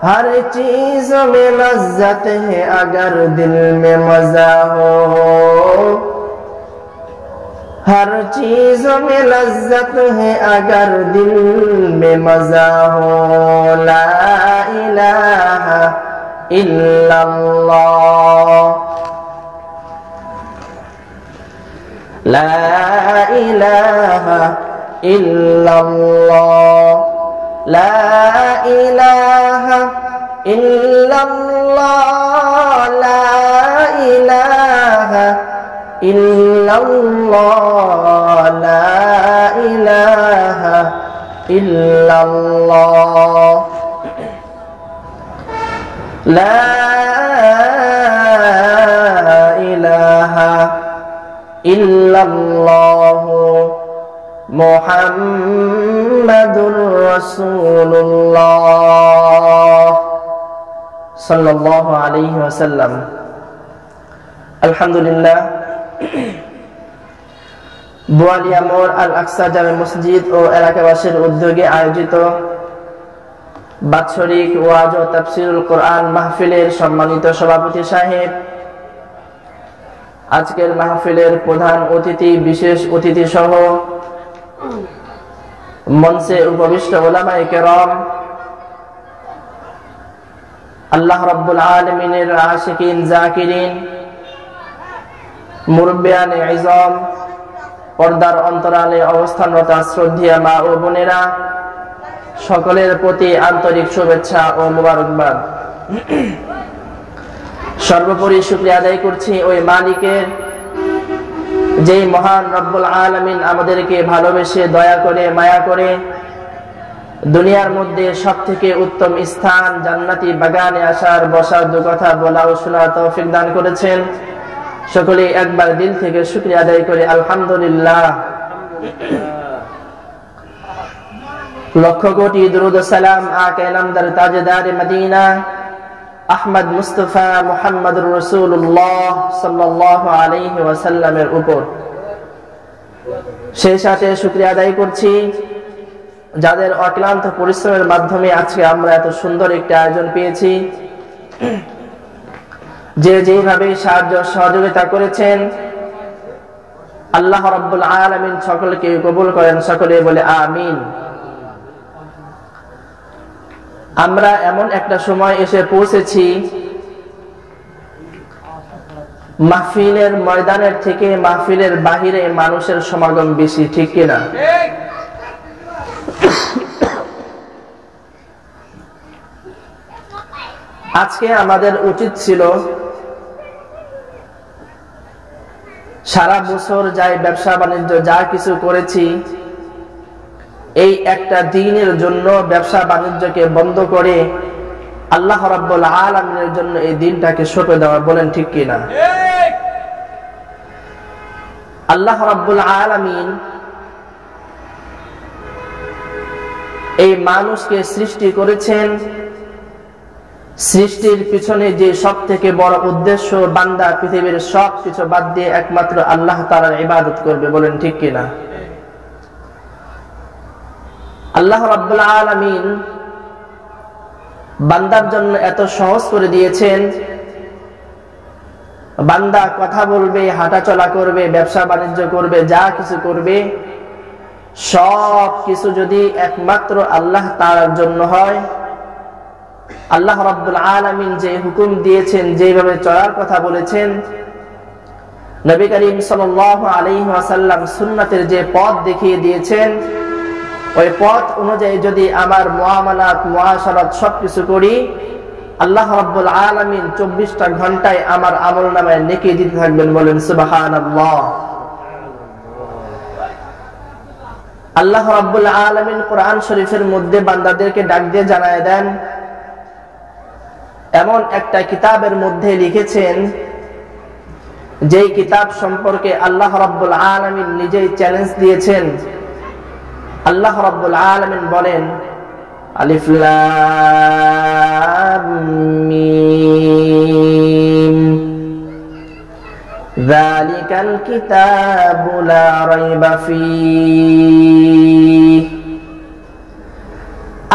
हर चीज में लज्जत है अगर दिल में मजा हो, हर चीज में लज्जत है अगर दिल में मजा हो। ला इलाहा इल्लल्लाह, ला इलाहा इल्लल्लाह, ला इलाहा इल्लल्लाह, ला इलाहा इल्लल्लाह, ला इलाहा इल्लल्लाह, ला इलाहा इल्लल्लाह मुहम्मदुर रसूलुल्लाह सल्लल्लाहु अलैहि वसल्लम। अल्हम्दुलिल्लाह, বোয়ালিয়া মোড় আল আকসা জামে মসজিদ ও এলাকাবাসীর উদ্যোগে আয়োজিত বাৎসরিক ওয়াজ ও তাফসীরুল কোরআন মাহফিলের সম্মানিত সভাপতি সাহেব, আজকের মাহফিলের প্রধান অতিথি, বিশেষ অতিথি সহ মঞ্চে উপবিষ্ট উলামায়ে কেরাম, আল্লাহ রাব্বুল আলামিনের আশিকিন জাকিরিন, মুরব্বিয়ানে ইজম, পর্দার অন্তরালে অবস্থানরত শ্রদ্ধেয় মা ও বোনেরা, সকলের প্রতি আন্তরিক শুভেচ্ছা ও মোবারকবাদ। সর্বোপরি শুকরিয়া আদায় করছি ওই মালিকের, যেই মহান রব্বুল আলামিন আমাদেরকে ভালোবেসে দয়া করে মায়া করে দুনিয়ার মধ্যে সবথেকে উত্তম স্থান জান্নাতি বাগানে আসার, বসার, দু কথা বলা ও শোনার তৌফিক দান করেছেন। সকলে একবার দিল থেকে শুকরিয়া আদায় করে আলহামদুলিল্লাহ। লক্ষ কোটি দুরূদ ও সালাম আকা নামদার তাজদার মদিনা আহমদ মুস্তাফা মুহাম্মদুর রাসূলুল্লাহ সাল্লাল্লাহু আলাইহি ওয়াসাল্লামের উপর। সেই সাথে শুকরিয়া আদায় করছি যাদের অক্লান্ত পরিশ্রমের মাধ্যমে আজকে আমরা এত সুন্দর একটি আয়োজন পেয়েছি। যে যেভাবে সাহায্য সহযোগিতা করেছেন, আল্লাহ রাব্বুল আলামিন সকলকে কবুল করেন, সকলে বলে আমিন। আমরা এমন একটা সময় এসে পৌঁছেছি, মাহফিলের ময়দানের থেকে মাহফিলের বাহিরে মানুষের সমাগম বেশি, ঠিক কিনা? আজকে আমাদের উচিত ছিল সারা বছর যাই ব্যবসা বাণিজ্য যা কিছু করেছি, এই একটা দিনের জন্য ব্যবসা বাণিজ্যকে বন্ধ করে আল্লাহ রাব্বুল আলামিনের জন্য এই দিনটাকে সঁপে দেওয়া। বলেন ঠিক কিনা? আল্লাহ রাব্বুল আলামিন এই মানুষকে সৃষ্টি করেছেন, সৃষ্টির পিছনে যে সব থেকে বড় উদ্দেশ্য, বান্দা পৃথিবীর সব কিছু বাদ দিয়ে একমাত্র আল্লাহ তাআলার ইবাদত করবে। বলেন ঠিক কিনা? আল্লাহ রাব্বুল আলামিন বান্দার জন্য এত সহজ করে দিয়েছেন, বান্দা কথা বলবে, হাঁটাচলা করবে, ব্যবসা বাণিজ্য করবে, যা কিছু করবে সব কিছু যদি একমাত্র আল্লাহ তাআলার জন্য হয়, আল্লাহ রাব্বুল আলামিন যে হুকুম দিয়েছেন, যেভাবে চলার কথা বলেছেন, নবী করিম সাল্লাল্লাহু আলাইহি ওয়াসাল্লাম সুন্নাতের যে পথ দেখিয়ে দিয়েছেন, ওই পথ অনুযায়ী যদি আমার মুআমালাত, মুআশারাত সবকিছু করি, আল্লাহ রাব্বুল আলামিন 24টা ঘন্টায় আমার আমলনামায় নেকি দিতে থাকবেন। বলেন সুবহানাল্লাহ। আল্লাহ রাব্বুল আলামিন কোরআন শরীফের মধ্যে বান্দাদেরকে ডাক দিয়ে জানায় দেন, এমন একটা কিতাবের মধ্যে লিখেছেন যেই কিতাব সম্পর্কে আল্লাহ রাব্বুল আলামিন নিজেই চ্যালেঞ্জ দিয়েছেন। আল্লাহ রাব্বুল আলামিন বলেন, আলিফ লাম মিম যালিকাল কিতাবু লা রাইবা ফীহ।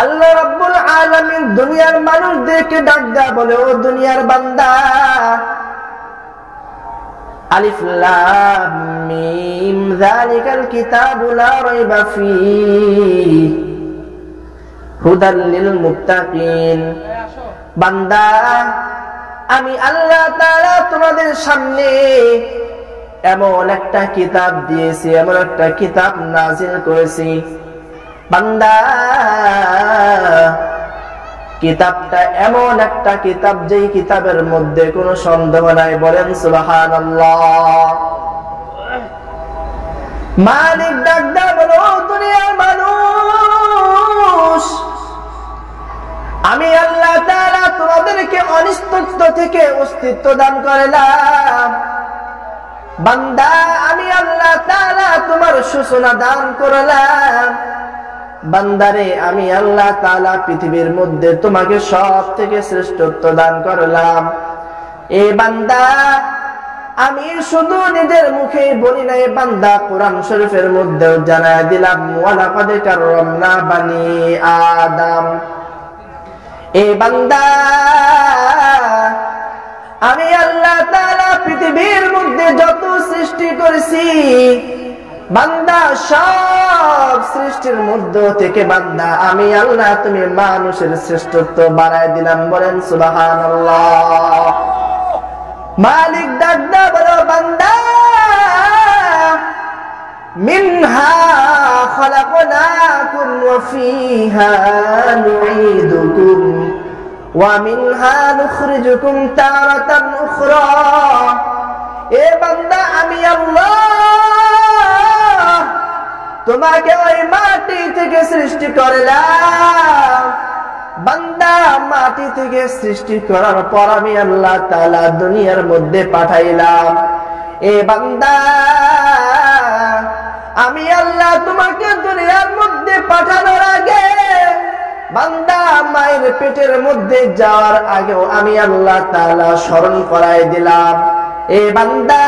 আল্লাহ রাব্বুল আলামিন আলামিন দুনিয়ার মানুষদেরকে ডাক দেয়া বলে, ও দুনিয়ার বান্দা, আলিফ লাম মিম যালিকাল কিতাবু লা রাইবা ফীহি হুদাল লিল মুত্তাকিন। বান্দা, আমি আল্লাহ তাআলা তোমাদের সামনে এমন একটা কিতাব দিয়েছি, এমন একটা কিতাব নাজিল করেছি। বান্দা, কিতাবটা এমন একটা কিতাব যেই কিতাবের মধ্যে কোনো সন্দেহ নাই। বলেন সুবহানাল্লাহ। মালিক ডাক দেয়া বলো, দুনিয়ার মানুষ, আমি আল্লাহ তাআলা তোমাদেরকে অনিস্তিত্ব থেকে অস্তিত্ব দান করলাম। বান্দা, আমি আল্লাহ তাআলা তোমার সূচনা দান করলাম। বান্দারে, আমি আল্লাহ তাআলা পৃথিবীর মধ্যে তোমাকে সব থেকে শ্রেষ্ঠত্ব দান করলাম। এ বান্দা, আমি শুধু নিজের মুখে বলি নাই, বান্দা কোরআন শরীফের মধ্যেও জানায় দিলাম, ওয়ালাকাদ কাররামনা বানি আদম। এ বান্দা, আমি আল্লাহ তাআলা পৃথিবীর মধ্যে যত সৃষ্টি করেছি, বান্দা সব সৃষ্টির মধ্য থেকে বান্দা আমি আল্লাহ তুমি মানুষের শ্রেষ্ঠত্ব বাড়ায় দিলাম। বলেন সুবহানাল্লাহ। মালিক ডাক দেয়া বলো, বান্দা, মিনহা খালাকনাকুম ওয়া ফীহা নুঈদুকুম ওয়া মিনহা নুখরিজুকুম তারাতান উখরা। এ বান্দা, আমি আল্লাহ তোমাকে ওই মাটি থেকে সৃষ্টি করলাম। বান্দা, মাটি থেকে সৃষ্টি করার পর আমি আল্লাহ তাআলা দুনিয়ার মধ্যে পাঠাইলাম। এ বান্দা, আমি আল্লাহ তোমাকে দুনিয়ার মধ্যে পাঠানোর আগে, বান্দা মায়ের পেটের মধ্যে যাওয়ার আগেও আমি আল্লাহ তাআলা স্মরণ করাই দিলাম। এ বান্দা,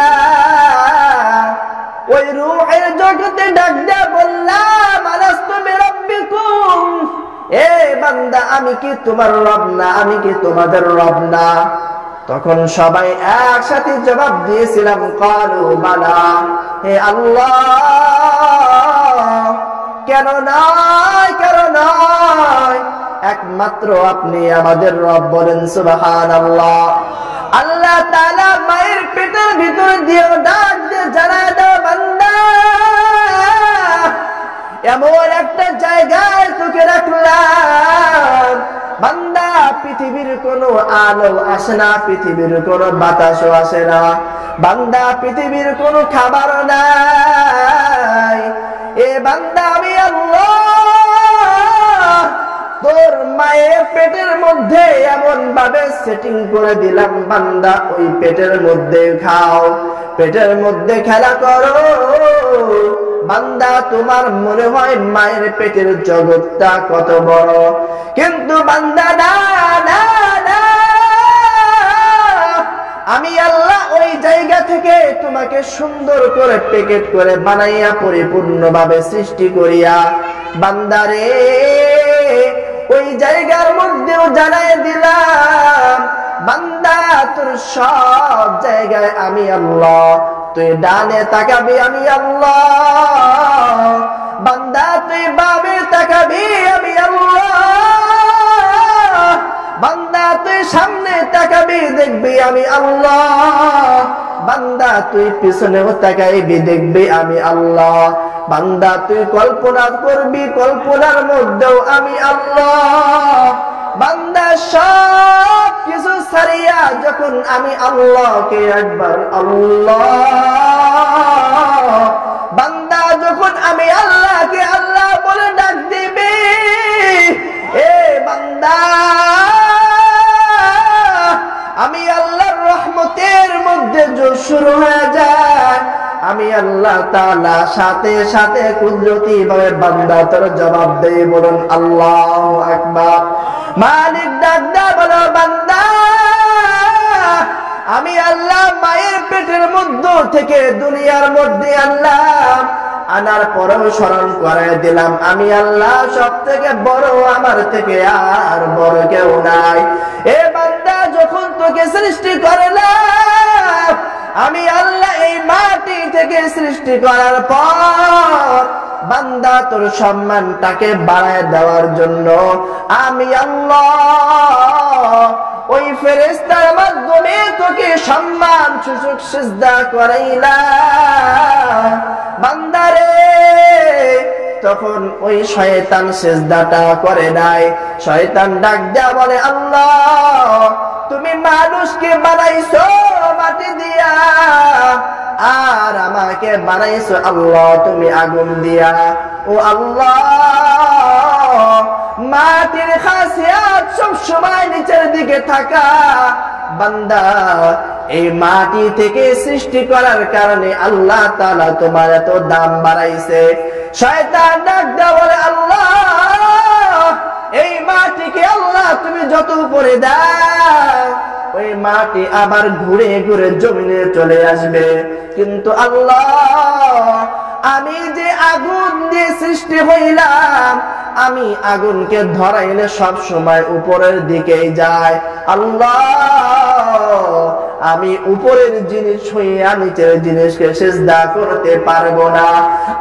ওই রূহের জগতে ডাক দেয়া বললাম, আলাস্তু বিরাব্বিকুম। এ বান্দা, আমি কি তোমার রব না? আমি কি তোমাদের রব না? তখন সবাই একসাথে জবাব দিয়েছিলাম, ক্বালু বালা। হে আল্লাহ, কেন নয়, কেন নয়, একমাত্র আপনি আমাদের রব। বলেন সুবহানাল্লাহ। আল্লাহ তাআলা মায়ের পেটের ভিতর দিয়ে ডাক দিয়ে জানায় দাও, বান্দা, এমন একটা জায়গায় তোকে রাখলাম, বান্দা পৃথিবীর কোনো আলো আসে না, পৃথিবীর কোনো বাতাসও আসে না, বান্দা পৃথিবীর কোনো খাবারও নাই। এ বান্দা, আমি আল্লাহ তোর মায়ের পেটের মধ্যে এমন ভাবে সেটিং করে দিলাম, বান্দা ওই পেটের মধ্যে খাও, পেটের মধ্যে খেলা করো। বান্দা, তোমার মনে হয় মায়ের পেটের জগৎটা কত বড়, কিন্তু বান্দা না, না, না, আমি আল্লাহ ওই জায়গা থেকে তোমাকে সুন্দর করে প্যাকেট করে বানাইয়া পরিপূর্ণভাবে সৃষ্টি করিয়া, বান্দারে ওই জায়গার মধ্যেও জানাই দিলাম, বান্দা তোর সব জায়গায় আমি আল্লাহ। তুই ডানে তাকাবি, আমি আল্লাহ। বান্দা, তুই বামে তাকাবি, আমি আল্লাহ। বান্দা, তুই সামনে তাকাবি, দেখবি আমি আল্লাহ। বান্দা, তুই পিছনেও তাকাইবি, দেখবি আমি আল্লাহ। বান্দা, তুই কল্পনা করবি, কল্পনার মধ্যেও আমি আল্লাহ। বান্দা, সব কিছু ছাড়িয়া যখন আমি আল্লাহকে একবার আল্লাহ, বান্দা যখন আমি আল্লাহকে আল্লাহ বলে ডাক দিবি, এ বান্দা, আমি আল্লাহর রহমতের মধ্যে জোর শুরু হয়ে যায়। আমি আল্লাহ তাআলা সাথে সাথে কুদরতি ভাবে বান্দা তোর জবাব দেই। বলুন আল্লাহু আকবার। মালিক ডাক দেয়া বলো, বান্দা, আমি আল্লাহ মায়ের পেটের মধ্য থেকে দুনিয়ার মধ্যে আনলাম। আনার পরেও স্মরণ করায় দিলাম আমি আল্লাহ সব থেকে বড়, আমার থেকে আর বড় কেউ নাই। এ বান্দা, যখন তোকে সৃষ্টি করলাম আমি আল্লাহ এই মাটি থেকে সৃষ্টি করার পর বান্দা তোর সম্মানটাকে বাড়ায় দেওয়ার জন্য আমি আল্লাহ ওই ফেরেশতার মাধ্যমে তোকে সম্মান সুযোগ সিজদা করাইলাম। বান্দারে, তখন ওই শয়তান সিজদাটা করে নাই। শয়তান ডাক দেয়া বলে, আল্লাহ তুমি মানুষকে বানাইছো মাটি দিয়া, আর আমাকে বানাইছো আল্লাহ তুমি আগুন দিয়া। ও আল্লাহ, মাটির খাসিয়াত সব সময় নিচের দিকে থাকা। বান্দা, এই মাটি থেকে সৃষ্টি করার কারণে আল্লাহ তাআলা তোমার এত দাম বাড়াইছে। শয়তান ডাক দেয়া বলে, আল্লাহ এই মাটিকে আল্লাহ তুমি যত উপরে দাও ওই মাটি আবার ঘুরে ঘুরে জমিনে চলে আসবে। কিন্তু আল্লাহ, আমি যে আগুন দিয়ে সৃষ্টি হইলাম, আমি আগুনকে ধরাইলে সব সময় উপরের দিকেই যায়। আল্লাহ, আমি উপরের জিনিস হইয়া নিচের জিনিসকে সিজদা করতে পারবো না।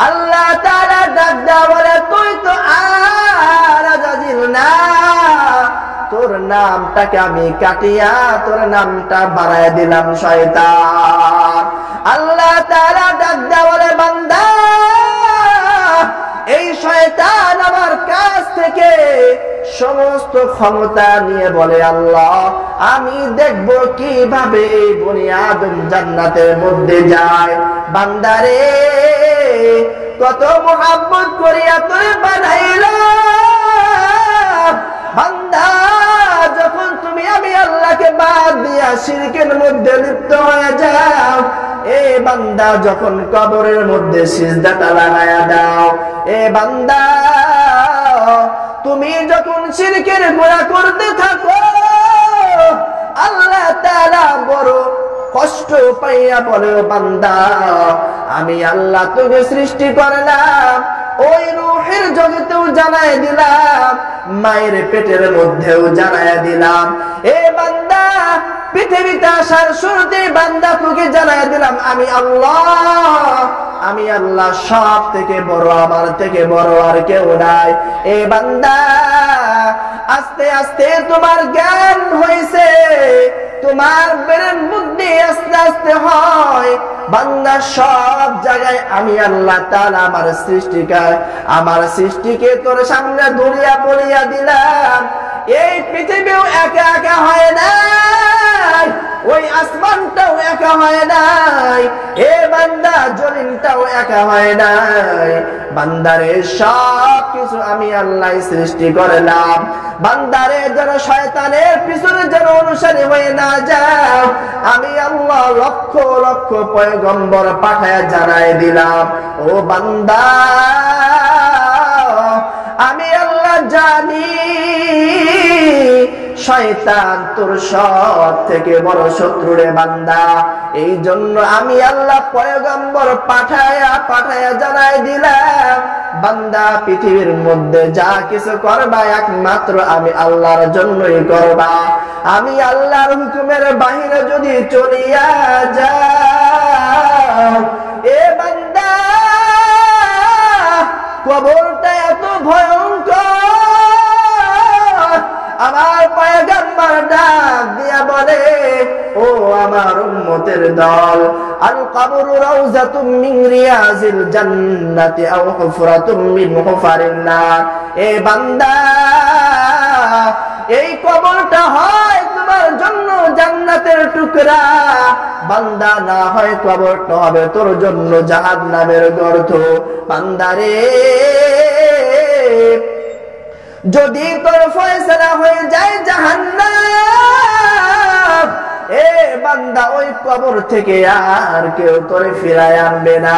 আল্লাহ তাআলা ডাক দেয়া বলে, তুই তো আর জাজিল না, তোর নামটাকে আমি কাটিয়া তোর নামটা বানায় দিলাম শয়তান। আল্লাহ তাআলা ডাক দেয়া বলে, বান্দা এই শয়তান আমার কাছ থেকে সমস্ত ক্ষমতা নিয়ে বলে, আল্লাহ আমি দেখব কিভাবে এই বনি আদম জান্নাতের মধ্যে যায়। বান্দারে, কত মুহাব্বত করিয়া তোরে বানাইলাম। বান্দা, যখন তুমি আমি আল্লাহকে বাদ দিয়া শিরকের মধ্যে লিপ্ত হয়ে যাও, এ বান্দা যখন কবরের মধ্যে সিজদাটা লাগায়া দাও, এ বান্দা তুমি যখন শিরকের গুনাহ করতে থাকো, আল্লাহ তাআলা বড় কষ্ট পাইয়া বলে, বান্দা আমি আল্লাহ তোকে সৃষ্টি করলাম, ওই রূহের জগতেও জানায় দিলাম, মায়ের পেটের মধ্যেও জানায় দিলাম। এ বান্দা, পৃথিবীতে আসার শুরুতে বান্দা তোকে জানায় দিলাম আমি আল্লাহ সব থেকে বড়, আমার থেকে বড় আর কেউ নাই। এ বান্দা, আস্তে আস্তে তোমার জ্ঞান হয়েছে, তোমার ব্রেন বুদ্ধি আস্তে আস্তে হয়। বান্দা, সব জায়গায় আমি আল্লাহ তাআলা আমার সৃষ্টিকে তোর সামনে ধরিয়া পড়িয়া দিলাম। এই পৃথিবীও একা একা হয় নাই, ওই আসমানটাও একা হয় নাই, এ বান্দা জমিনটাও একা হয় নাই। বান্দারে, সব কিছু আমি আল্লাহ সৃষ্টি করলাম। বান্দারে, যেন শয়তানের পিছনে যেন অনুসারী হয়ে না যাও, আমি আল্লাহ লক্ষ লক্ষ পয়গম্বর পাঠায় জানাই দিলাম। ও বান্দা, আমি আল্লাহ জানি শয়তান তোর সব থেকে বড় শত্রু রে বান্দা। এই জন্য আমি আল্লাহ পয়গম্বর পাঠায়া জানাই দিলাম, বান্দা পৃথিবীর মধ্যে যা কিছু করবা একমাত্র আমি আল্লাহর জন্যই করবা। আমি আল্লাহর হুকুমের বাহিরে যদি চলিয়া যাও, এ বান্দা কবরটা এত ভয়ঙ্কর। আমার পয়গম্বর ডাক দিয়া বলে, ও আমার উম্মতের দল, আল কবরু রাউযাতুম মিন রিয়াজিল জান্নাতি আও হুফরাতুম মিন হুফারিন নার। এ বান্দা, এই কবরটা হয় তোমার জন্য জান্নাতের টুকরা, বান্দা না হয় কবরটা হবে তোর জন্য জাহান্নামের গর্ত। বান্দারে, যদি তোর ফয়সালা হয়ে যায় জাহান্নাম, এ বান্দা ওই কবর থেকে আর কেউ তোরে ফিরায় আনবে না।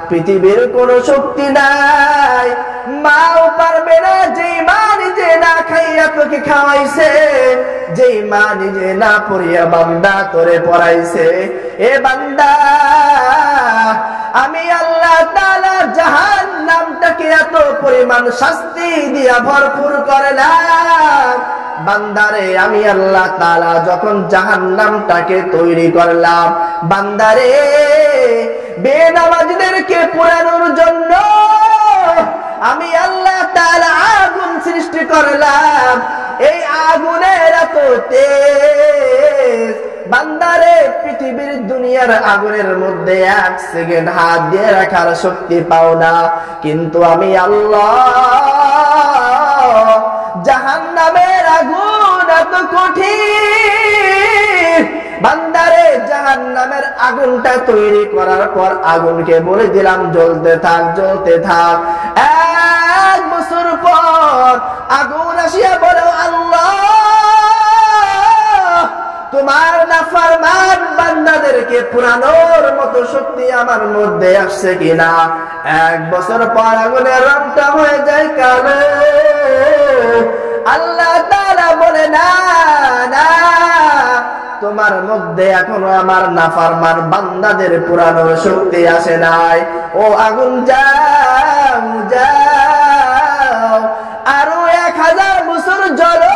পৃথিবীর কোনো শক্তি নাই, মাও পারবে না। যেই মা নিজে না খাইয়া তোকে খাওয়াইছে, যেই মা নিজে না পড়িয়া বান্দা তোরে পড়াইছে, এ বান্দা আমি আল্লাহ তাআলা জাহান্নামটাকে এত পরিমাণ শাস্তি দিয়া ভরপুর করলাম। বান্দারে আমি আল্লাহ তাআলা যখন জাহান্নামটাকে তৈরি করলাম, বান্দারে বেনামাজীদেরকে পোড়ানোর জন্য আমি আল্লাহ তাআলা আগুন সৃষ্টি করলাম। এই আগুনের এত তেজ, বান্দারে পৃথিবীর দুনিয়ার আগুনের মধ্যে 1 সেকেন্ড হাত দিয়ে রাখার শক্তি পাও না, কিন্তু আমি আল্লাহ জাহান্নামের আগুন এত কঠিন। বান্দারে জাহান্নামের আগুনটা তৈরি করার পর আগুনকে বলে দিলাম জ্বলতে থাক, জ্বলতে থাক। 1 বছর পর আগুন আসিয়া বলো, আল্লাহ তোমার নাফরমান বান্দাদেরকে পুরানোর মতো শক্তি আমার মধ্যে আসছে কিনা। 1 বছর পর আগুনের রংটা হয়ে যায় কালো। আল্লাহ তাআলা বলে, না না, তোমার মধ্যে এখনো আমার নাফরমান বান্দাদের পুরানোর শক্তি আসে নাই। ও আগুন যাও যাও, আরো 1000 বছর জ্বলো।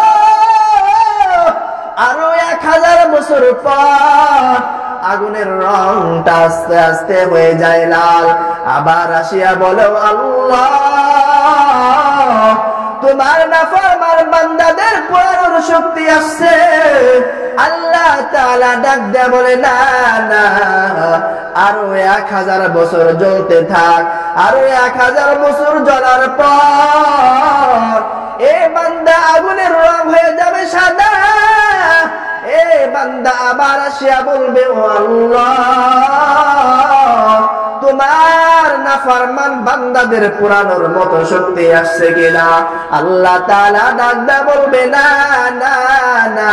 আরো 1000 বছর পর আগুনের রংটা আস্তে আস্তে হয়ে যায় লাল। আবার আসিয়া বলো, আল্লাহ তোমার নাফরমান বান্দাদের পুরানোর শক্তি আসছে। আল্লাহ তাআলা ডাক দেয়া বলে, না না, আরো 1000 বছর জ্বলতে থাক। আরো 1000 বছর জ্বলার পর এ বান্দা আগুনের রং হয়ে যাবে সাদা। এ বান্দা আবার আসিয়া বলবে, ও আল্লাহ তোমার নাফরমান বান্দাদের পুরানোর মতো শক্তি আসছে কিনা। আল্লাহ তাআলা ডাক দেয়া বলবে, না না না,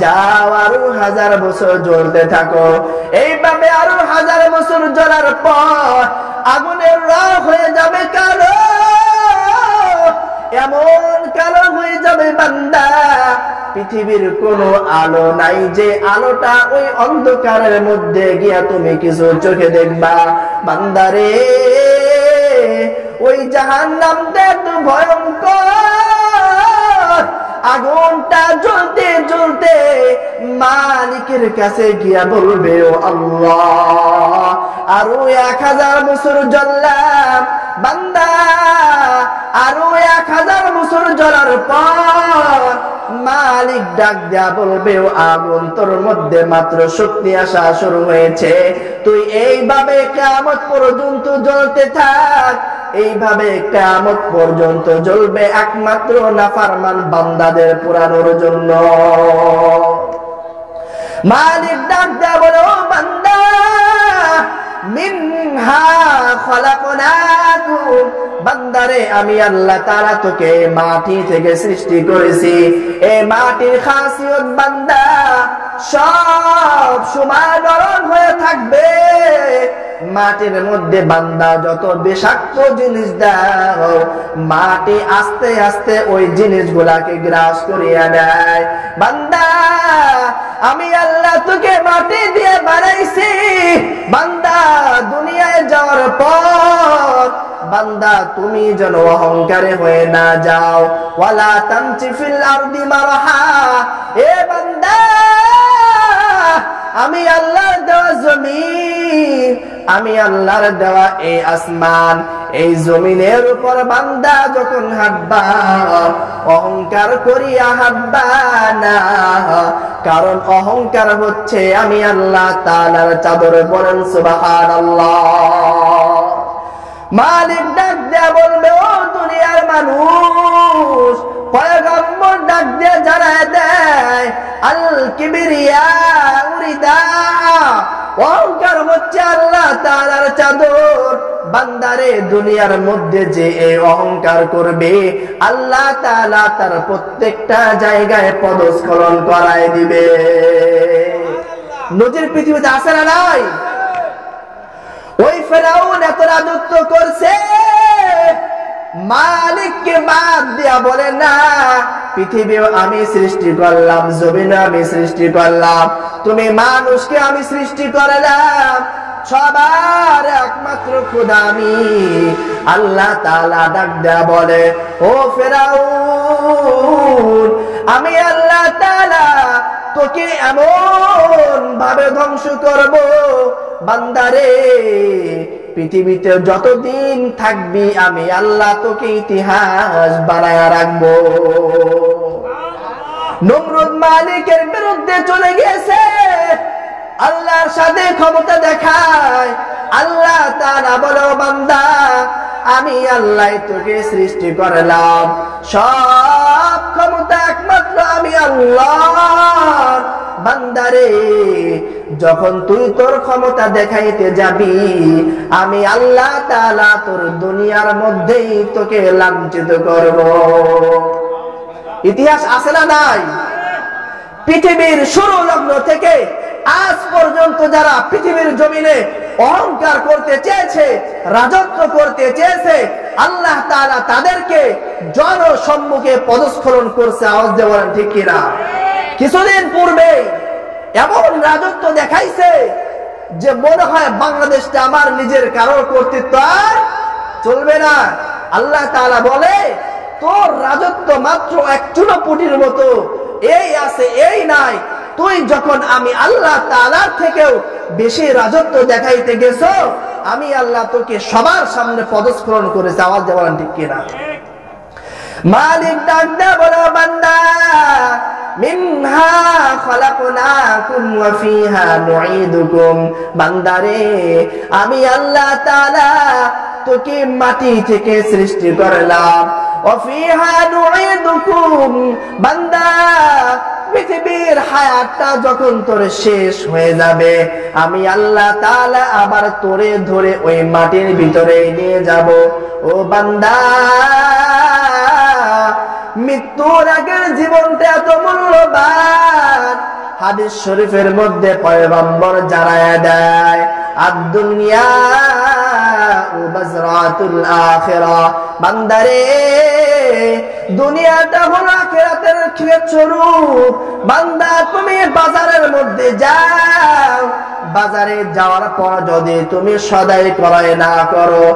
যাও আরো 1000 বছর জ্বলতে থাকো। এইভাবে আরো 1000 বছর জ্বলার পর আগুনের রং হয়ে যাবে কালো। এমন কালো হয়ে যাবে বান্দা, পৃথিবীর কোনো আলো নাই যে আলোটা ওই অন্ধকারের মধ্যে গিয়া তুমি কিছু চোখে দেখবা। বান্দারে ওই জাহান্নামটা এত ভয়ঙ্কর, আগুনটা জ্বলতে জ্বলতে মালিকের কাছে গিয়া বলবে, ও আল্লাহ আরো 1000 বছর জ্বললাম। বান্দা আরো 1000 বছর জ্বলার পর মালিক ডাক দেয়া বলবে, ও আগুন তোর মধ্যে মাত্র শক্তি আসা শুরু হয়েছে, তুই এইভাবে কিয়ামত পর্যন্ত জ্বলতে থাক। এইভাবে কিয়ামত পর্যন্ত জ্বলবে একমাত্র নাফরমান বান্দাদের পুরানোর জন্য। মালিক ডাক দেয়া বলে, ও বান্দা মিনহা খলাকনাকুম, বান্দারে আমি আল্লাহ তাআলা তোকে মাটি থেকে সৃষ্টি করেছি। এই মাটির খাসিয়ত বান্দা সব সময় নরম হয়ে থাকবে। মাটির মধ্যে বান্দা যত বিষাক্ত জিনিস দাও, মাটি আস্তে আস্তে ওই জিনিসগুলাকে গ্রাস করিয়া নেয়। বান্দা আমি আল্লাহ তোকে মাটি দিয়ে বানাইছি। বান্দা দুনিয়ায় যাওয়ার পর বান্দা তুমি যেন অহংকারে হয়ে না যাও। ওয়ালা তামচি ফিল আরদি মারহা, এ বান্দা আমি আল্লাহর দেওয়া জমিন, আমি আল্লাহর দেওয়া এই আসমান, এই জমিনের উপর বান্দা যখন হাঁটবা অহংকার করিয়া হাঁটবা না। কারণ অহংকার হচ্ছে আমি আল্লাহ তাআলার চাদরে। বলেন সুবহানাল্লাহ। মালিক ডাক দেয়া বলবে, ও দুনিয়ার মানুষ, পয়গম্বর ডাক দিয়ে জানায় দেয়, আল কিবরিয়া উরিদা, অহংকার হচ্ছে আল্লাহ তাআলার চাদর। বান্দারে দুনিয়ার মধ্যে যে এই অহংকার করবে আল্লাহ তাআলা তার প্রত্যেকটা জায়গায় পদস্খলন করায় দিবে। নজির পৃথিবীতে আছে না নাই? ওই ফেরাউন এত রাজত্ব করছে, মালিককে বাদ দিয়া বলে, না পৃথিবীও আমি সৃষ্টি করলাম, জমিন আমি সৃষ্টি করলাম, তুমি মানুষকে আমি সৃষ্টি করলাম, সবার একমাত্র খোদা আমি। আল্লাহ তাআলা ডাক দেয়া বলে, ও ফেরাউন, আমি আল্লাহ তাআলা তোকে এমন ভাবে ধ্বংস করব বান্দারে, পৃথিবীতে যতদিন থাকবি আমি আল্লাহ তোকে ইতিহাস বানায়া রাখবো। নমরুদ মালিকের বিরুদ্ধে চলে গিয়েছে, আল্লাহর সাথে ক্ষমতা দেখায়। আল্লাহ তাআলা বলে, বান্দা আমি আল্লাহ তোকে সৃষ্টি করলাম, সব ক্ষমতা একমাত্র আমি আল্লাহ। বান্দারে, যখন তুই তোর ক্ষমতা দেখাইতে যাবি আমি আল্লাহ তাআলা তোর দুনিয়ার মধ্যেই তোকে লাঞ্ছিত করব। ইতিহাস আছে না নাই? পৃথিবীর শুরু লগ্ন থেকে আজ পর্যন্ত যারা পৃথিবীর জমিনে অহংকার করতে চেয়েছে, রাজত্ব করতে চেয়েছে, আল্লাহ তাআলা তাদেরকে জনসম্মুখে পদস্খলন করছে। আওয়াজ দিয়ে বলেন ঠিক কিনা? কিছুদিন পূর্বে এমন রাজত্ব দেখাইছে যে মনে হয় বাংলাদেশটা আমার নিজের, কারোর কর্তৃত্ব আর চলবে না। আল্লাহ তাআলা বলে, তোর রাজত্ব মাত্র এক চুনোপুটির মতো, এই আছে এই নাই। তুই যখন আমি আল্লাহ তাআলার থেকেও বেশি রাজত্ব দেখাইতে গেছো, আমি আল্লাহ তোকে সবার সামনে পদস্খলন করেছে। আওয়াজ দিয়ে বলেন ঠিক কিনা? মালিক ডাক দেয়া বলে, বান্দা মিনহা খালাকনাকুম ওয়া ফিহা নুঈদুকুম। বান্দারে, আমি আল্লাহ তাআলা তোকে মাটি থেকে সৃষ্টি করলাম, ওয়া ফিহা নুঈদুকুম। বান্দা, পৃথিবীর হায়াতটা যখন তোর শেষ হয়ে যাবে আমি আল্লাহ তাআলা আবার তোরে ধরে ওই মাটির ভিতরে নিয়ে যাব। ও বান্দা, মৃত্যুর আগের জীবনটা এত মূল্যবান। হাদিস শরীফের মধ্যে পয়গম্বর জানায়া দেয়, আদ-দুনিয়া বাজরাতুল আখিরাহ। বান্দারে, দুনিয়াটা হলো আখিরাতের ক্ষেত স্বরূপ। বান্দা, তুমি বাজারের মধ্যে যাও, বাজারে যাওয়ার পর যদি তুমি সদাই ক্রয় না করো,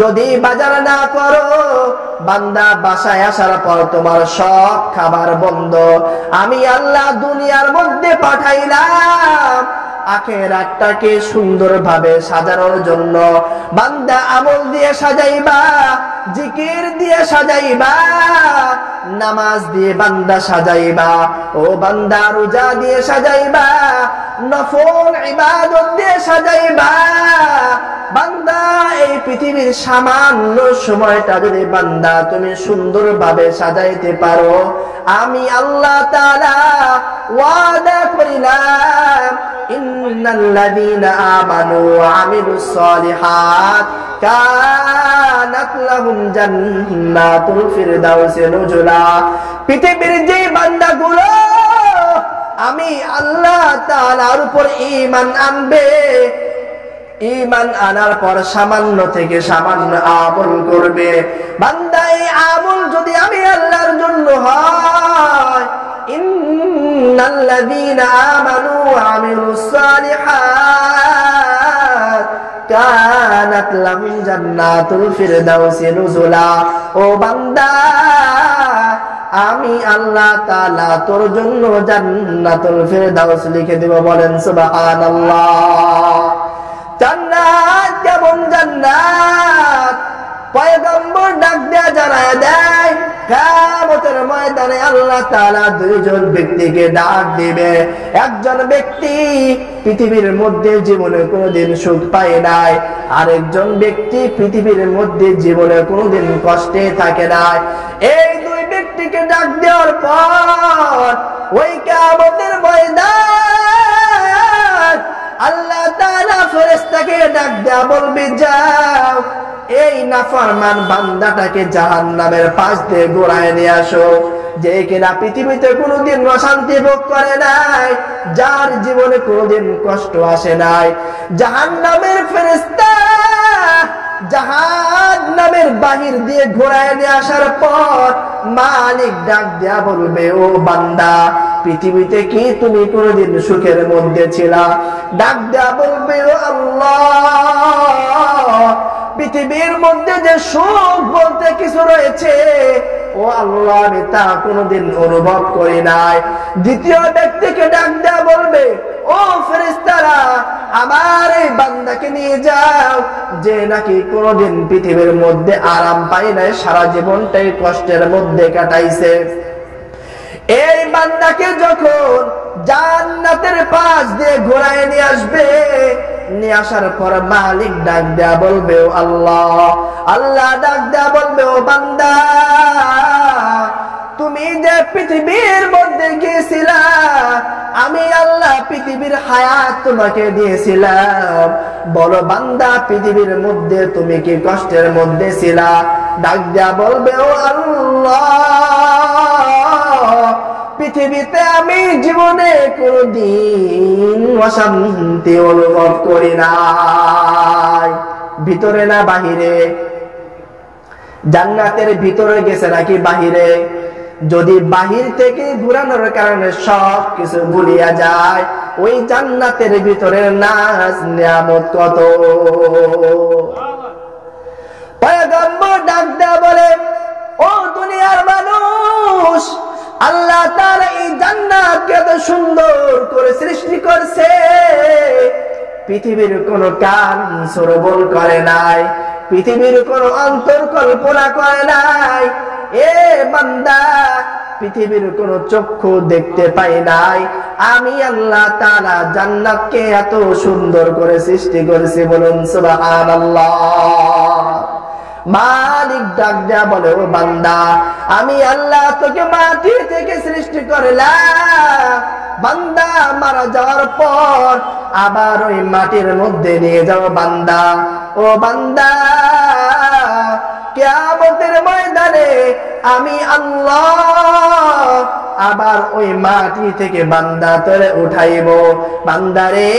যদি বাজার না করো, বান্দা বাসায় আসার পর তোমার সব খাবার বন্ধ। আমি আল্লাহ দুনিয়ার মধ্যে পাঠাইলাম আখিরাতটাকে সুন্দরভাবে সাজানোর জন্য। বান্দা আমল দিয়ে সাজাইবা, জিকির দিয়ে সাজাইবা, নামাজ দিয়ে বান্দা সাজাইবা। ও বান্দা, রোজা দিয়ে সাজাইবা, নফল ইবাদত দিয়ে সাজাইবা। বান্দা, এই পৃথিবীর সামান্য সময়টা যদি বান্দা তুমি সুন্দরভাবে সাজাইতে পারো, আমি আল্লাহ তাআলা ওয়াদা করিলাম, ইন্নাল্লাযীনা আমানু ওয়া আমিলুস সালিহাত কানাত লাহুম জান্নাতুল ফিরদাউসি নুজুলা। পৃথিবীর যে বান্দাগুলো আমি আল্লাহ তাআলার উপর ঈমান আনবে, ঈমান আনার পর সামান্য থেকে সামান্য আমল করবে, বান্দা এই আমল যদি আমি আল্লাহর জন্য হয়, ইন্নাল্লাযীনা আমানু ওয়া আমিলুস সালিহাত কানাত লাহুম জান্নাতুল ফিরদাউসি নুজুলা। ও বান্দা, আমি আল্লাহ তাআলা তোর জন্য জান্নাতুল ফিরদাউস লিখে দেব। বলেন সুবহানাল্লাহ। জান্নাত কেমন জান্নাত? পয়গম্বর ডাক দেয়া জানায়া দেয়, কিয়ামতের ময়দানে আল্লাহ তাআলা দুইজন ব্যক্তিকে ডাক দিবে। একজন ব্যক্তি পৃথিবীর মধ্যে জীবনে কোনোদিন সুখ পায় নাই, আরেকজন ব্যক্তি পৃথিবীর মধ্যে জীবনে কোনোদিন কষ্টে থাকে নাই। এই দুই ব্যক্তিকে ডাক দেওয়ার পর ওই কিয়ামতের ময়দান আল্লাহ তাআলা ফেরেশতাকে ডাক দেয়া বলবে, যাও এই নাফরমান বান্দাটাকে জাহান্নামের পাশ দিয়ে ঘোরায় নিয়ে আসো, যে কিনা পৃথিবীতে কোনোদিন অশান্তি ভোগ করে নাই, যার জীবনে কোনোদিন কষ্ট আসে নাই। জাহান্নামের ফেরেশতা জাহান্নামের বাহির দিয়ে ঘোরায় নিয়ে আসার পর মালিক ডাক দেয়া বলবে, ও বান্দা, পৃথিবীতে কি তুমি কোনদিন সুখের মধ্যে ছিলা? ডাক দেয়া বলবে, ও আল্লাহ, পৃথিবীর মধ্যে যে সুখ বলতে কিছু রয়েছে, ও আল্লাহ, আমি তা কোনদিন অনুভব করি নাই। দ্বিতীয় ব্যক্তিকে ডাক দেয়া বলবে, ও ফেরেশতারা, আমার এই বান্দাকে নিয়ে যাও, যে নাকি কোনদিন পৃথিবীর মধ্যে আরাম পায় নাই, সারা জীবনটাই কষ্টের মধ্যে কাটাইছে। এই বান্দাকে যখন জান্নাতের পাশ দিয়ে ঘোরায় নিয়ে আসবে, নিয়ে আসার পর মালিক ডাক দেয়া বলবে, ও আল্লাহ, আল্লাহ ডাক দেয়া বলবে, ও বান্দা, তুমি যে পৃথিবীর মধ্যে গিয়েছিলা, আমি আল্লাহ পৃথিবীর হায়াত তোমাকে দিয়েছিলাম, বলো বান্দা, পৃথিবীর মধ্যে তুমি কি কষ্টের মধ্যে ছিলা? ডাক দেয়া বলবে, ও আল্লাহ, পৃথিবীতে আমি জীবনে কোনদিন অশান্তি অনুভব করি নাই। ভিতরে না বাহিরে? জান্নাতের ভিতরে গেছে নাকি বাহিরে? যদি বাহির থেকে ঘুরানোর কারণে সব কিছু ভুলিয়া যায়, ওই জান্নাতের ভিতরের নাজ নিয়ামত কত! পয়গম্বর ডাক দেয়া বলে, ও দুনিয়ার মানুষ, আল্লাহ তাআলা এই জান্নাতকে এত সুন্দর করে সৃষ্টি করছে, পৃথিবীর কোন কান শ্রবণ করে নাই, পৃথিবীর কোন অন্তর কল্পনা করে নাই। এ বান্দা, পৃথিবীর কোন চক্ষু দেখতে পাই নাই, আমি আল্লাহ তাআলা জান্নাতকে এত সুন্দর করে সৃষ্টি করেছি। বলুন সুবহানাল্লাহ। মালিক ডাক দেয়া বলে, ও বান্দা, আমি আল্লাহ তোকে মাটি থেকে সৃষ্টি করলাম, বান্দা মারা যাওয়ার পর আবার ওই মাটির মধ্যে নিয়ে যাও বান্দা। ও বান্দা, কিয়ামতের ময়দানে আমি আল্লাহ আবার ওই মাটি থেকে বান্দা তোরে উঠাইব। বান্দারে,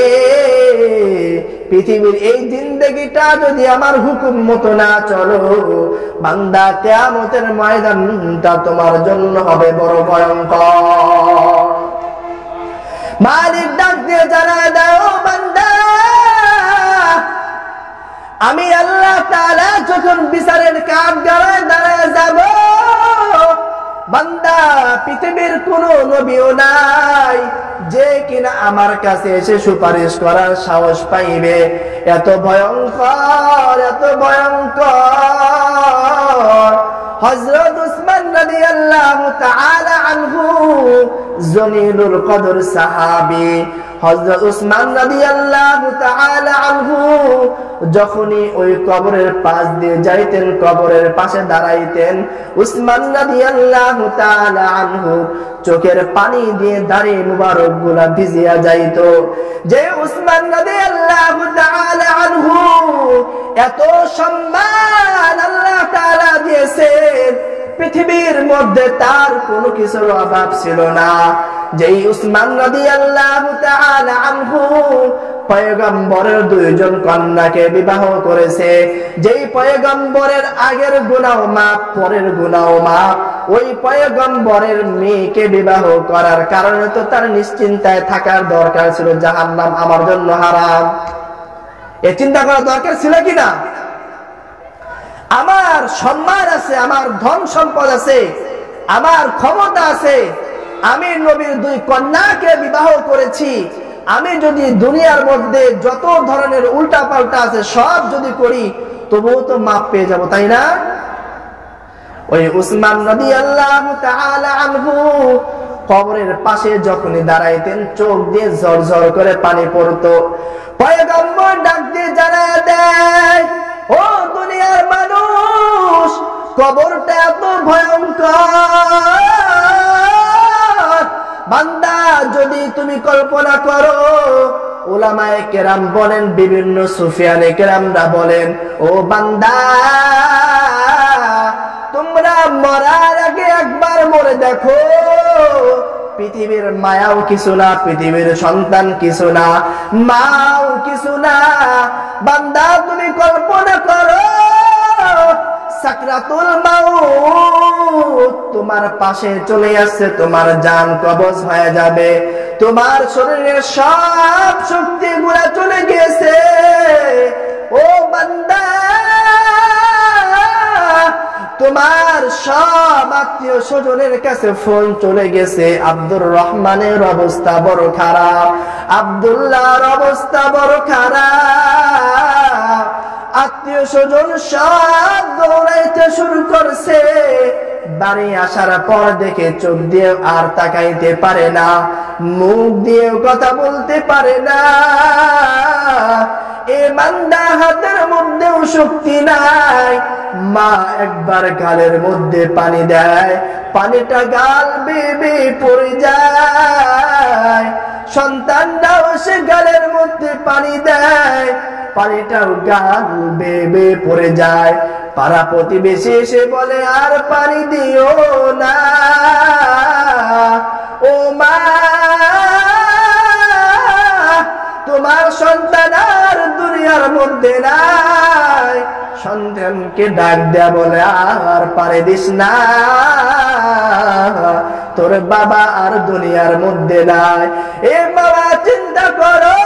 পৃথিবীর এই জিন্দেগিটা যদি আমার হুকুম মতো না চলো, বান্দা, কিয়ামতের ময়দানটা তোমার জন্য হবে বড় ভয়ঙ্কর। মালিক ডাক দিয়ে জানায় দাও, বান্দা, আমি আল্লাহ তাআলা যখন বিচারের কাঠগড়ায় দাঁড়ায় যাব, বান্দা, পৃথিবীর কোন নবীও নাই যে কিনা আমার কাছে এসে সুপারিশ করার সাহস পাইবে। এত ভয়ঙ্কর, এত ভয়ঙ্কর। হযরত উসমান রাদিয়াল্লাহু তাআলা আনহু, জলিলুল কদর সাহাবী, হযরত উসমান রাদিয়াল্লাহু তাআলা আনহু যখনই ওই কবরের পাশ দিয়ে যাইতেন, কবরের পাশে দাঁড়াইতেন, উসমান রাদিয়াল্লাহু তাআলা আনহু চোখের পানি দিয়ে দাড়ি মুবারক গুলা ভিজিয়া যাইত। যে উসমান রাদিয়াল্লাহু তাআলা আনহু এত সম্মান আল্লাহ তাআলা দিয়েছেন, পৃথিবীর মধ্যে তার কোনো কিছুর অভাব ছিল না। যেই উসমান রাদিয়াল্লাহু তাআলা আনহু পয়গম্বরের দুইজন কন্যাকে বিবাহ করেছে, যেই পয়গম্বরের আগের গুনাহ মাফ, পরের গুনাহ মাফ, ওই পয়গম্বরের মেয়েকে বিবাহ করার কারণে তো তার নিশ্চিন্তায় থাকার দরকার ছিল, জাহান্নাম আমার জন্য হারাম। এ চিন্তা করা দরকার ছিল কিনা? আমার সম্মান আছে, আমার ধন সম্পদ আছে, আমার ক্ষমতা আছে, আমি নবীর দুই কন্যাকে বিবাহ করেছি, আমি যদি দুনিয়ার মধ্যে যত ধরনের উল্টা পাল্টা আছে সব যদি করি, তবুও তো মাপ পেয়ে যাব, তাই না? ওই উসমান রাদিয়াল্লাহু তাআলা আনহু কবরের পাশে যখনই দাঁড়াইতেন, চোখ দিয়ে ঝরঝর করে পানি পড়তো। পয়গম্বর ডাক দিয়ে জানায় দেয়, ও দুনিয়ার মানুষ, কবরটা এত ভয়ঙ্কর, বান্দা, যদি তুমি কল্পনা করো, উলামায়ে কেরাম বলেন, বিভিন্ন সুফিয়ানে কেরামরা বলেন, ও বান্দা, তোমরা মরার আগে একবার মরে দেখো, পৃথিবীর মায়াও কিছু না, পৃথিবীর সন্তান কিছু না, মাও কিছু না। বান্দা, তুমি কল্পনা করো, সাকরাতুল মাউত তোমার পাশে চলে আসছে, তোমার জান কবজ হয়ে যাবে, তোমার শরীরের সব শক্তিগুলো চলে গেছে। ও বান্দা, তোমার সব আত্মীয় স্বজনের কাছে ফোন চলে গেছে, আব্দুর রহমানের অবস্থা বড় খারাপ, আব্দুল্লাহর অবস্থা বড় খারাপ। আত্মীয় স্বজন সব দৌড়াইতে শুরু করছে। বাড়ি আসার পর দেখে চোখ দিয়ে আর তাকাইতে পারে না, মুখ দিয়েও কথা বলতে পারে না। এ বান্দা হাতের মধ্যেও শক্তি নাই। মা একবার গালের মধ্যে পানি দেয়, পানিটা গাল বেয়ে পড়ে যায়। সন্তানটাও সে গালের মধ্যে পানি দেয়, পানিটাও গাল বেয়ে পড়ে যায়। পাড়া প্রতিবেশী এসে বলে, আর পানি দিও না। ও মা, তোমার সন্তান আর দুনিয়ার মধ্যে নাই। সন্তানকে ডাক দেয়া বলে, আর পারে দিস না, তোর বাবা আর দুনিয়ার মধ্যে নাই। এ বাবা, চিন্তা করো,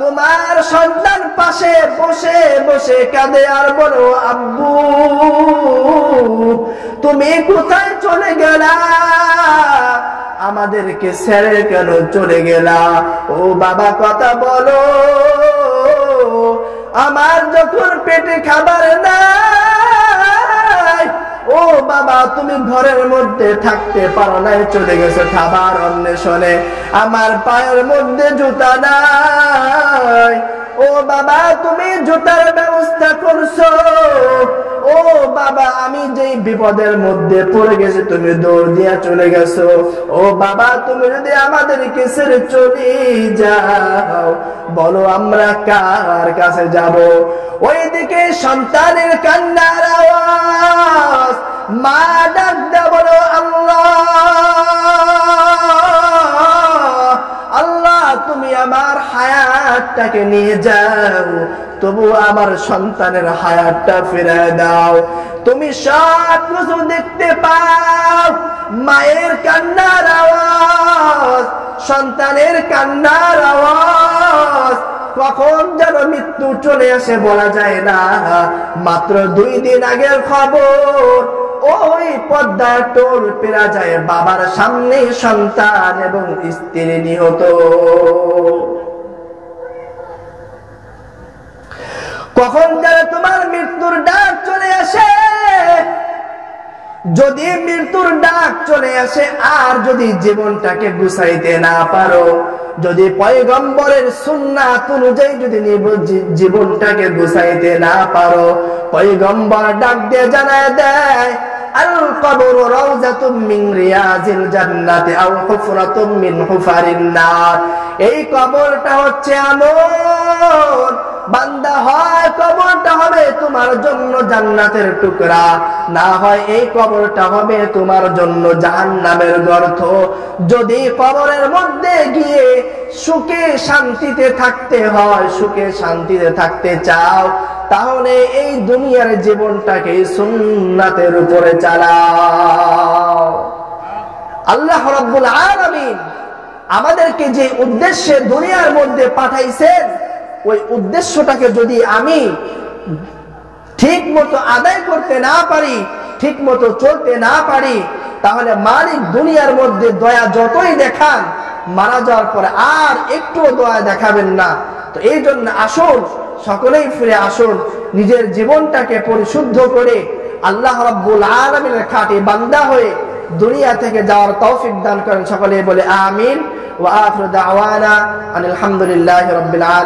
তোমার সন্তান পাশে বসে বসে কাঁদে আর বলো, আব্বু তুমি কোথায় চলে গেলা, আমাদেরকে ছেড়ে কেন চলে গেলা? ও বাবা কথা বলো, আমার যখন পেটে খাবার নাই, ও বাবা তুমি ঘরের মধ্যে থাকতে পারো নাই, চলে গেছে খাবার অন্বেষণে। আমার পায়ের মধ্যে জুতা নাই, ও বাবা তুমি জুতার ব্যবস্থা করছো। ও বাবা, আমি যেই বিপদের মধ্যে পড়ে গেছি তুমি দৌড় দিয়া চলে গেছো। ও বাবা, তুমি যদি আমাদেরকে ছেড়ে চলে যাও, বলো আমরা কার কাছে যাব? ওইদিকে সন্তানের কান্নার আওয়াজ, মা ডাক দেয়া বলো, আল্লাহ আল্লাহ, তুমি আমার হায়াতটাকে নিয়ে যাও, তবু আমার সন্তানের হায়াতটা ফিরিয়ে দাও। তুমি সব কিছু দেখতে পাও, মায়ের কান্নার আওয়াজ, সন্তানের কান্নার আওয়াজ। কখন যেন মৃত্যু চলে আসে বলা যায় না। মাত্র 2 দিন আগের খবর, ওই পদ্মা টোল পেরা যায়, বাবার সামনে সন্তান এবং স্ত্রী নিহত। কখন যেন তোমার মৃত্যুর ডাক চলে আসে। যদি মৃত্যুর ডাক চলে আসে আর যদি জীবনটাকে গুছাইতে না পারো, যদি পয়গম্বরের সুন্নাত অনুযায়ী যদি জীবনটাকে গুছাইতে না পারো, পয়গম্বর ডাক দিয়ে জানায় দেয়, আল কবর রাউযাতুম মিন রিয়াজিল জান্নাতি আও হুফরাতুম মিন হুফারিন নার। এই কবরটা হচ্ছে আমল বান্দা, হয় কবরটা হবে তোমার জন্য জান্নাতের টুকরা, না হয় এই কবরটা হবে তোমার জন্য জাহান্নামের গর্ত। যদি কবরের মধ্যে গিয়ে সুখে শান্তিতে থাকতে হয়, সুখে শান্তিতে থাকতে চাও, তাহলে এই দুনিয়ার জীবনটাকে সুন্নাতের উপরে চালাও। আল্লাহ রাব্বুল আলামিন আমাদেরকে যে উদ্দেশ্যে দুনিয়ার মধ্যে পাঠাইছেন, ওই উদ্দেশ্যটাকে যদি আমি ঠিক মতো আদায় করতে না পারি, ঠিক মতো চলতে না পারি, তাহলে মালিক দুনিয়ার মধ্যে দয়া যতই দেখান, মারা যাওয়ার পরে আর একটু দয়া দেখাবেন না। তো এই জন্য আসুন, সকলেই ফিরে আসুন, নিজের জীবনটাকে পরিশুদ্ধ করে আল্লাহ রাব্বুল আলামিনের খাঁটি বান্দা হয়ে দুনিয়া থেকে যাওয়ার তৌফিক দান করেন। সকলেই বলে আমিন। ওয়া আখিরু দাওয়ানা আলহামদুলিল্লাহি রাব্বিল আলামিন।